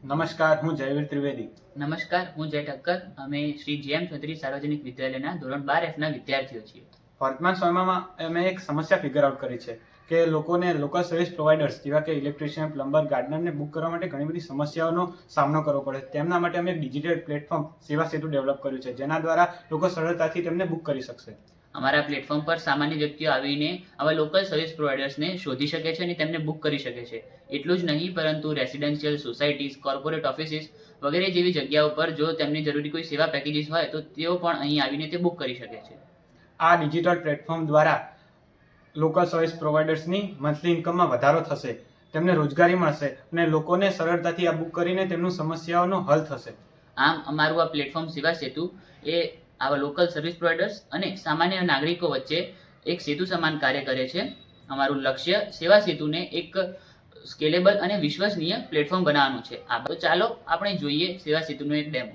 નમસ્કાર, હું જયવીર ત્રિવેદી. નમસ્કાર, હું જય ઠક્કર. અમે શ્રી જેમ ચૌધરી સાર્વજનિક વિદ્યાલયના ધોરણ 12F ના વિદ્યાર્થીઓ છીએ. વર્તમાન સમયમાં અમે એક સમસ્યા ફિગર આઉટ કરી છે કે લોકોને લોકલ સર્વિસ પ્રોવાઇડર્સ જેવા કે ઇલેક્ટ્રિશિયન, પ્લમ્બર, ગાર્ડનરને બુક કરવા માટે ઘણી બધી સમસ્યાઓનો સામનો કરવો પડે. તેમના માટે અમે એક ડિજિટલ પ્લેટફોર્મ સેવા સેતુ ડેવલપ કર્યું છે, જેના દ્વારા લોકો સરળતાથી તેમને બુક કરી શકશે. અમારા પ્લેટફોર્મ પર સામાન્ય વ્યક્તિઓ આવીને આવા લોકલ સર્વિસ પ્રોવાઇડર્સને શોધી શકે છે અને તેમને બુક કરી શકે છે. એટલું જ નહીં, પરંતુ રેસિડેન્શિયલ સોસાયટીઝ, કોર્પોરેટ ઓફિસીસ વગેરે જેવી જગ્યાઓ પર જો તેમને જરૂરી કોઈ સેવા પેકેજીસ હોય તો તેઓ પણ અહીં આવીને તે બુક કરી શકે છે. આ ડિજિટલ પ્લેટફોર્મ દ્વારા લોકલ સર્વિસ પ્રોવાઇડર્સની મંથલી ઇન્કમમાં વધારો થશે, તેમને રોજગારી મળશે અને લોકોને સરળતાથી આ બુક કરીને તેમનું સમસ્યાઓનો હલ થશે. આમ અમારું આ પ્લેટફોર્મ સેવા સેતુ એ આવા લોકલ સર્વિસ પ્રોવાઇડર્સ અને સામાન્ય નાગરિકો વચ્ચે એક સેતુ સમાન કાર્ય કરે છે. અમારું લક્ષ્ય સેવા સેતુને એક સ્કેલેબલ અને વિશ્વસનીય પ્લેટફોર્મ બનાવવાનું છે. તો ચાલો આપણે જોઈએ સેવા સેતુનો એક ડેમો.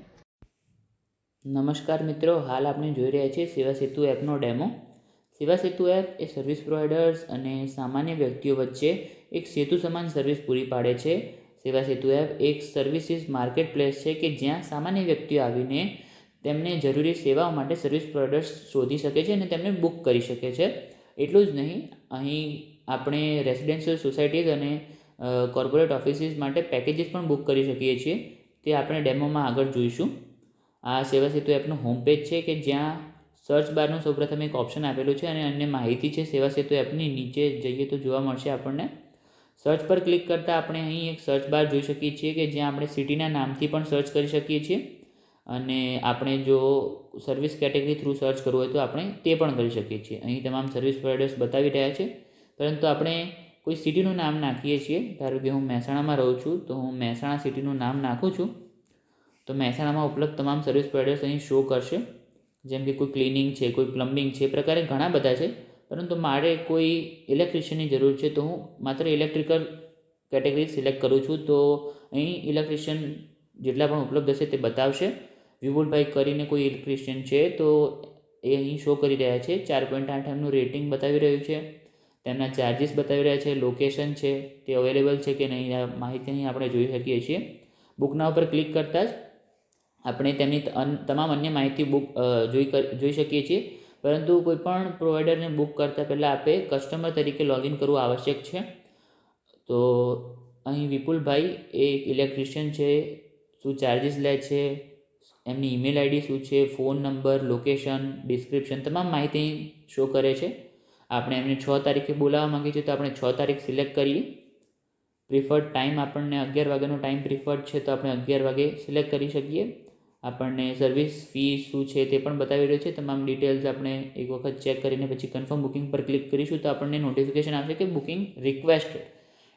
નમસ્કાર મિત્રો, હાલ આપણે જોઈ રહ્યા છીએ સેવા સેતુ એપનો ડેમો. સેવા સેતુ એપ એ સર્વિસ પ્રોવાઇડર્સ અને સામાન્ય વ્યક્તિઓ વચ્ચે એક સેતુ સમાન સર્વિસ પૂરી પાડે છે. સેવા સેતુ એપ એક સર્વિસીસ માર્કેટ પ્લેસ છે કે જ્યાં સામાન્ય વ્યક્તિઓ આવીને તેમને જરૂરી સેવાઓ માટે સર્વિસ પ્રોવાઇડર્સ શોધી શકે છે અને તેમને બુક કરી શકે છે. એટલું જ નહીં, અહીં આપણે રેસિડેન્શિયલ સોસાયટીઝ અને કોર્પોરેટ ઓફિસીસ માટે પેકેજીસ પણ બુક કરી શકીએ છીએ. તે આપણે ડેમોમાં આગળ જોઈશું. આ સેવા સેતુ એપનું હોમ પેજ છે કે જ્યાં સર્ચ બારનું સૌપ્રથમ એક ઓપ્શન આપેલું છે અને અન્ય માહિતી છે સેવા સેતુ એપની. નીચે જઈએ તો જોવા મળશે આપણને. સર્ચ પર ક્લિક કરતાં આપણે અહીં એક સર્ચ બાર જોઈ શકીએ છીએ કે જ્યાં આપણે સિટીના નામથી પણ સર્ચ કરી શકીએ છીએ અને આપણે જો સર્વિસ કેટેગરી થ્રુ સર્ચ કરવું હોય તો આપણે તે પણ કરી શકીએ છીએ. અહીં તમામ સર્વિસ પ્રોવાઇડર્સ બતાવી રહ્યા છે, પરંતુ આપણે કોઈ સિટીનું નામ નાખીએ છીએ. ધારો કે હું મહેસાણામાં રહું છું તો હું મહેસાણા સિટીનું નામ નાખું છું તો મહેસાણામાં ઉપલબ્ધ તમામ સર્વિસ પ્રોવાઇડર્સ અહીં શો કરશે. જેમ કે કોઈ ક્લિનિંગ છે, કોઈ પ્લમ્બિંગ છે, પ્રકારે ઘણા બધા છે, પરંતુ મારે કોઈ ઇલેક્ટ્રિશિયનની જરૂર છે તો હું માત્ર ઇલેક્ટ્રિકલ કેટેગરી સિલેક્ટ કરું છું. તો અહીં ઇલેક્ટ્રિશિયન જેટલા પણ ઉપલબ્ધ હશે તે બતાવશે. વિપુલભાઈ કરીને કોઈ ઇલેક્ટ્રિશિયન છે તો એ અહીં શો કરી રહ્યા છે. 4.8 એમનું રેટિંગ બતાવી રહ્યું છે, તેમના ચાર્જિસ બતાવી રહ્યા છે, લોકેશન છે તે અવેલેબલ છે કે નહીં આ માહિતી અહીં આપણે જોઈ શકીએ છીએ. બુકના ઉપર ક્લિક કરતાં જ આપણે તેમની તમામ અન્ય માહિતી જોઈ શકીએ છીએ. પરંતુ કોઈપણ પ્રોવાઈડરને બુક કરતાં પહેલાં આપણે કસ્ટમર તરીકે લોગિન કરવું આવશ્યક છે. તો અહીં વિપુલભાઈ એ એક ઇલેક્ટ્રિશિયન છે, શું ચાર્જિસ લે છે, એમની ઈમેલ આઈડી શું છે, ફોન નંબર, લોકેશન, ડિસ્ક્રિપ્શન તમામ માહિતી શો કરે છે. આપણે એમને 6 તારીખે બોલાવવા માંગીએ છીએ તો આપણે 6 તારીખ સિલેક્ટ કરીએ. પ્રિફર્ડ ટાઈમ આપણને 11 વાગ્યાનો ટાઈમ પ્રિફર્ડ છે તો આપણે 11 વાગે સિલેક્ટ કરી શકીએ. આપણને સર્વિસ ફી શું છે તે પણ બતાવી રહ્યું છે. તમામ ડિટેલ્સ આપણે એક વખત ચેક કરીને પછી કન્ફર્મ બુકિંગ પર ક્લિક કરીશું તો આપણને નોટિફિકેશન આવશે કે બુકિંગ રિક્વેસ્ટેડ.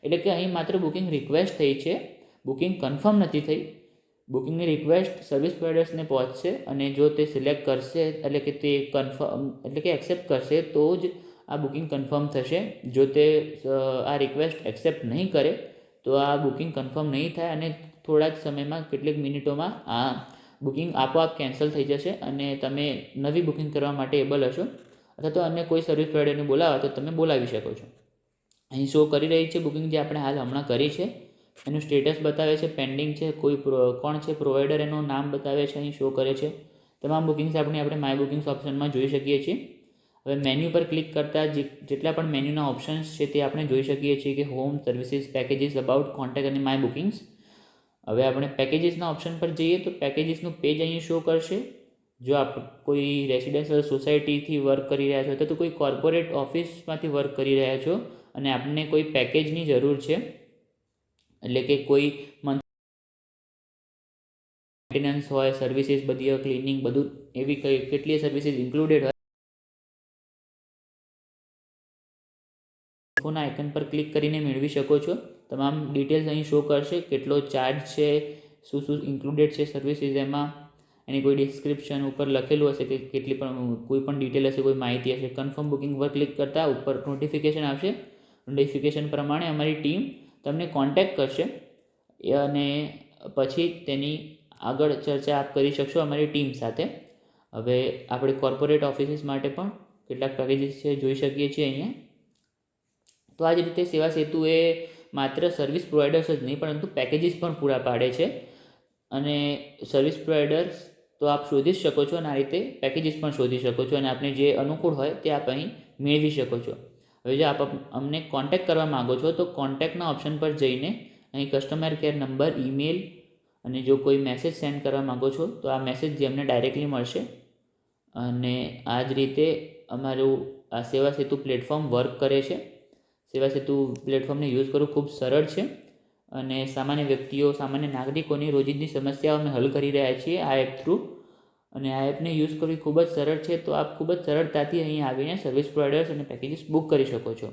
એટલે કે અહીં માત્ર બુકિંગ રિક્વેસ્ટ થઈ છે, બુકિંગ કન્ફર્મ નથી થઈ. બુકિંગની રિક્વેસ્ટ સર્વિસ પ્રોવાઇડર્સને પહોંચશે અને જો તે સિલેક્ટ કરશે એટલે કે તે કન્ફર્મ એટલે કે એક્સેપ્ટ કરશે તો જ આ બુકિંગ કન્ફર્મ થશે. જો તે આ રિક્વેસ્ટ એક્સેપ્ટ નહીં કરે તો આ બુકિંગ કન્ફર્મ નહીં થાય અને થોડા જ સમયમાં કેટલીક મિનિટોમાં આ બુકિંગ આપોઆપ કેન્સલ થઈ જશે અને તમે નવી બુકિંગ કરવા માટે એબલ હશો, અથવા તો અન્ય કોઈ સર્વિસ પ્રોવાઇડરને બોલાવો તો તમે બોલાવી શકો છો. અહીં શો કરી રહી છે બુકિંગ જે આપણે હાલ હમણાં કરી છે, એનું સ્ટેટસ બતાવે છે, પેન્ડિંગ છે, કોણ છે પ્રોવાઈડર એનું નામ બતાવે છે, અહીં શો કરે છે. તમામ બુકિંગ્સ આપણે માય બુકિંગ્સ ઓપ્શનમાં જોઈ શકીએ છીએ. હવે મેન્યુ પર ક્લિક કરતાં જેટલા પણ મેન્યુના ઓપ્શન્સ છે તે આપણે જોઈ શકીએ છીએ કે home, services, packages, about, contact અને માય બુકિંગ્સ. હવે આપણે પેકેજીસના ઓપ્શન પર જઈએ તો પેકેજીસનું પેજ અહીં શો કરશે. જો આપ કોઈ રેસિડેન્શિયલ સોસાયટીથી વર્ક કરી રહ્યા છો અથવા તો કોઈ કોર્પોરેટ ઓફિસમાંથી વર્ક કરી રહ્યા છો અને આપણને કોઈ પેકેજની જરૂર છે, એટલે કે કોઈ મેન્ટેનન્સ હોય, સર્વિસીસ બધી હોય, ક્લિનિંગ બધું એવી કેટલી સર્વિસીસ ઇન્ક્લુડેડ હોય, ફોન આઇકન પર ક્લિક કરીને મેળવી શકો છો. તમામ ડિટેલ્સ અહીં શો કરશે, કેટલો ચાર્જ છે, શું શું ઇન્ક્લુડેડ છે સર્વિસીસ એમાં, એની કોઈ ડિસ્ક્રિપ્શન ઉપર લખેલું હશે કે કેટલી પણ કોઈ પણ ડિટેલ હશે, કોઈ માહિતી હશે. કન્ફર્મ બુકિંગ પર ક્લિક કરતાં ઉપર નોટિફિકેશન આવશે. નોટિફિકેશન પ્રમાણે અમારી ટીમ તમને કોન્ટેક્ટ કરશે અને પછી તેની આગળ ચર્ચા આપ કરી શકશો અમારી ટીમ સાથે. હવે આપણે કોર્પોરેટ ઓફિસીસ માટે પણ કેટલાક પેકેજીસ છે જોઈ શકીએ છીએ અહીંયા. તો આ જ રીતે સેવા સેતુ એ માત્ર સર્વિસ પ્રોવાઈડર્સ જ નહીં પરંતુ પેકેજીસ પણ પૂરા પાડે છે. અને સર્વિસ પ્રોવાઈડર્સ તો આપ શોધી જ શકો છો અને આ રીતે પેકેજીસ પણ શોધી શકો છો અને આપને જે અનુકૂળ હોય તે આપ અહીં મેળવી શકો છો. હવે જો આપ અમને કોન્ટેક્ટ કરવા માગો છો તો કોન્ટેક્ટના ઓપ્શન પર જઈને અહીં કસ્ટમર કેર નંબર, ઈમેલ અને જો કોઈ મેસેજ સેન્ડ કરવા માગો છો તો આ મેસેજ જે અમને ડાયરેક્ટલી મળશે. અને આ જ રીતે અમારું આ સેવા સેતુ પ્લેટફોર્મ વર્ક કરે છે. સેવા સેતુ પ્લેટફોર્મને યુઝ કરવું ખૂબ સરળ છે અને સામાન્ય વ્યક્તિઓ, સામાન્ય નાગરિકોની રોજિંદી સમસ્યાઓ અમે હલ કરી રહ્યા છીએ આ એપ થ્રુ. અને આ એપને યુઝ કરવી ખૂબ જ સરળ છે, તો આપ ખૂબ જ સરળતાથી અહીં આવીને સર્વિસ પ્રોવાઈડર્સ અને પેકેજીસ બુક કરી શકો છો.